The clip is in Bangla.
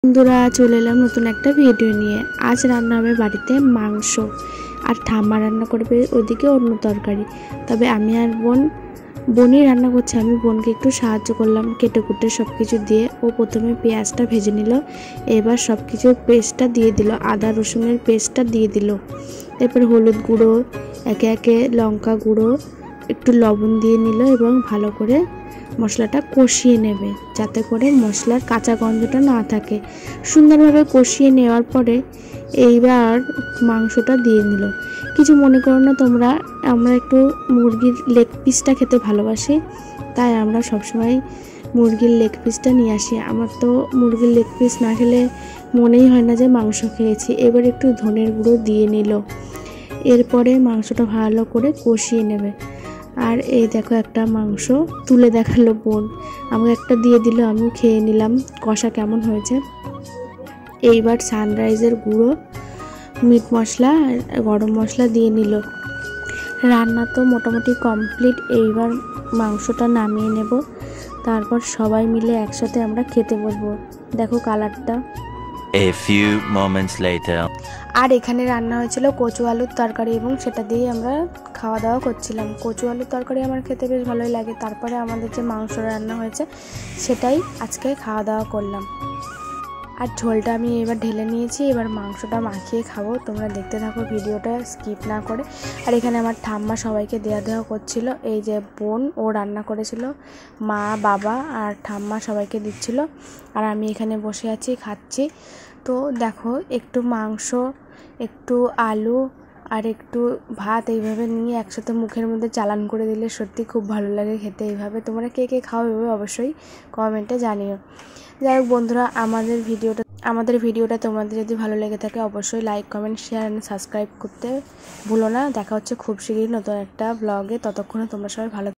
বন্ধুরা চলে এলাম নতুন একটা ভিডিও নিয়ে। আজ রান্না হবে বাড়িতে মাংস, আর ঠাম্মা রান্না করবে ওদিকে অন্য তরকারি। তবে আমি আর বোনই রান্না করছে। আমি বোনকে একটু সাহায্য করলাম কেটে কুটে সব কিছু দিয়ে। ও প্রথমে পেঁয়াজটা ভেজে নিল, এবার সব কিছু পেস্টটা দিয়ে দিল, আদা রসুনের পেস্টটা দিয়ে দিল। এরপর হলুদ গুঁড়ো, একে একে লঙ্কা গুঁড়ো, একটু লবণ দিয়ে নিল এবং ভালো করে মশলাটা কষিয়ে নেবে, যাতে করে মশলার কাঁচা গন্ধটা না থাকে। সুন্দরভাবে কষিয়ে নেওয়ার পরে এইবার মাংসটা দিয়ে নিল। কিছু মনে করো না তোমরা, আমরা একটু মুরগির লেগ পিসটা খেতে ভালোবাসি, তাই আমরা সবসময় মুরগির লেগ পিসটা নিয়ে আসি। আমার তো মুরগির লেগ পিস না খেলে মনেই হয় না যে মাংস খেয়েছি। এবার একটু ধনের গুঁড়ো দিয়ে নিল, এরপরে মাংসটা ভালো করে কষিয়ে নেবে। আর এই দেখো একটা মাংস তুলে দেখালো বোন, আমাকে একটা দিয়ে দিল, আমি খেয়ে নিলাম কষা কেমন হয়েছে। এইবার সানরাইজের গুঁড়ো, মিট মশলা, গরম মশলা দিয়ে নিল। রান্না তো মোটামুটি কমপ্লিট। এইবার মাংসটা নামিয়ে নেব, তারপর সবাই মিলে একসাথে আমরা খেতে বসবো। দেখো কালারটা। A few moments later. আর এখানে রান্না হয়েছিল কচু আলুর তরকারি, এবং সেটা দিয়ে আমরা খাওয়া দাওয়া করছিলাম। কচু আলুর তরকারি আমার খেতে বেশ ভালোই লাগে। তারপরে আমাদের যে মাংস রান্না হয়েছে সেটাই আজকে খাওয়া দাওয়া করলাম। আর ঝোলটা আমি এবার ঢেলে নিয়েছি, এবার মাংসটা মাখিয়ে খাবো। তোমরা দেখতে থাকো ভিডিওটা স্কিপ না করে। আর এখানে আমার ঠাম্মা সবাইকে দেওয়া করছিল। এই যে বোন, ও রান্না করেছিল, মা বাবা আর ঠাম্মা সবাইকে দিচ্ছিল, আর আমি এখানে বসে আছি খাচ্ছি। তো দেখো, একটু মাংস, একটু আলু আর একটু ভাত এইভাবে নিয়ে একসাথে মুখের মধ্যে চালান করে দিলে সত্যি খুব ভালো লাগে খেতে এইভাবে। তোমরা কে কে খাও এভাবে অবশ্যই কমেন্টে জানিও। যাই হোক বন্ধুরা, আমাদের ভিডিওটা তোমাদের যদি ভালো লেগে থাকে অবশ্যই like, comment, share and subscribe করতে ভুলো না। দেখা হচ্ছে খুব শীঘ্রই নতুন একটা ব্লগে। ততক্ষণে তোমরা সবাই ভালো